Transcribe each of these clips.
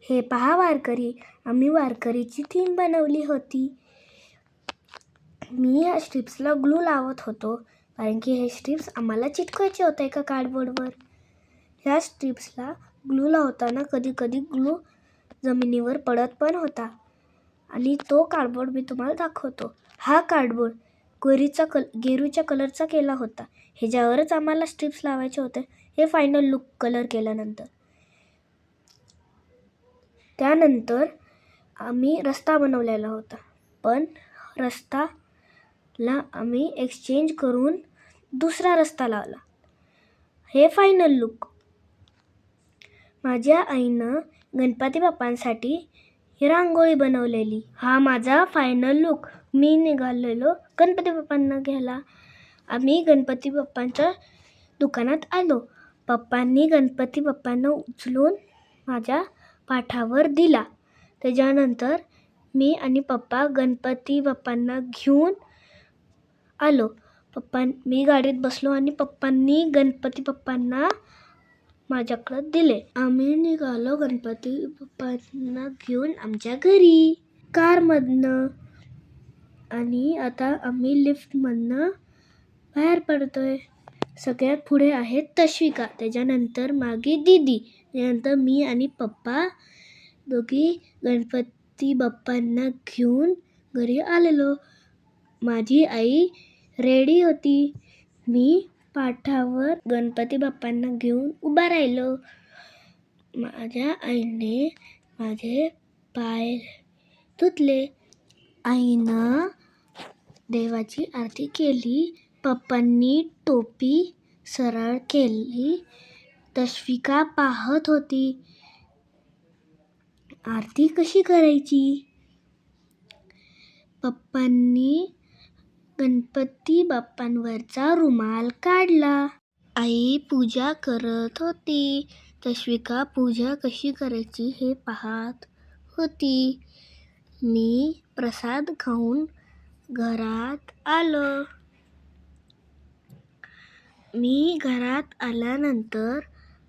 हे पहा वारकरी, आम्ही वारकरीची थीम बनवली होती. मी या स्ट्रिप्सला ग्लू लावत होतो, कारण की हे स्ट्रिप्स आम्हाला चिटकवायचे होते एका कार्डबोर्डवर. ह्या स्ट्रिप्सला ग्लू लावताना कधी कधी ग्लू जमिनीवर पडत पण होता. आणि तो कार्डबोर्ड मी तुम्हाला दाखवतो. हा कार्डबोर्ड गेरूच्या कलरचा केला होता. ह्याच्यावरच आम्हाला स्ट्रिप्स लावायचे होते. हे फायनल लुक कलर केल्यानंतर. त्यानंतर आम्ही रस्ता बनवलेला होता, पण रस्ताला आम्ही एक्सचेंज करून दुसरा रस्ता लावला. हे फायनल लुक. माझ्या आईनं गणपती बाप्पांसाठी ही रांगोळी बनवलेली. हा माझा फायनल लुक. मी निघालेलो गणपती बाप्पांना घ्यायला. आम्ही गणपती बाप्पांच्या दुकानात आलो. पप्पांनी गणपती बाप्पांना उचलून माझ्या पाठावर दिला. त्याच्यानंतर मी आणि पप्पा गणपती बाप्पांना घेऊन आलो. मी गाडीत बसलो आणि पप्पांनी गणपती बाप्पांना माझ्याकडे दिले. आम्ही निघालो गणपती बाप्पांना घेऊन आमच्या घरी कारमधनं. आणि आता आम्ही लिफ्टमधनं बाहेर पडतोय. सगळ्यात पुढे आहे तश्विका, त्याच्यानंतर मागे दीदी, त्यानंतर मी आणि पप्पा दोघी गणपती बाप्पांना घेऊन घरी आलेलो. माझी आई रेडी होती. मी पाठावर गणपती बाप्पांना घेऊन उभा राहिलो. माझ्या आईने माझे पाय धुतले. आईनं देवाची आरती केली. पप्पांनी टोपी सरळ केली. तश्विका पाहत होती आरती कशी करायची. पप्पांनी गणपती बाप्पांवरचा रुमाल काढला. आई पूजा करत होती. तश्विका पूजा कशी करायची हे पाहत होती. मी प्रसाद खाऊन घरात आलो. मी घरात आल्यानंतर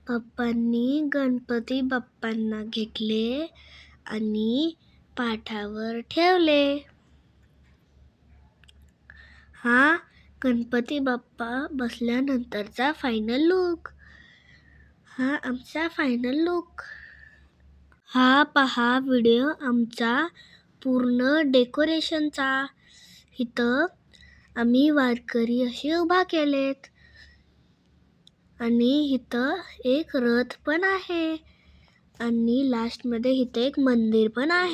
पप्पांनी गणपती बाप्पांना घेतले आणि पाठावर ठेवले. हा गणपती बाप्पा बसल्यानंतरचा फायनल लुक. हा आमचा फायनल लुक. हा पहा व्हिडिओ आमचा पूर्ण डेकोरेशनचा. इथं आम्ही वारकरी असे उभा केलेत. आणि इथं एक रथ पण आहे. आणि लास्टमध्ये इथं एक मंदिर पण आहे.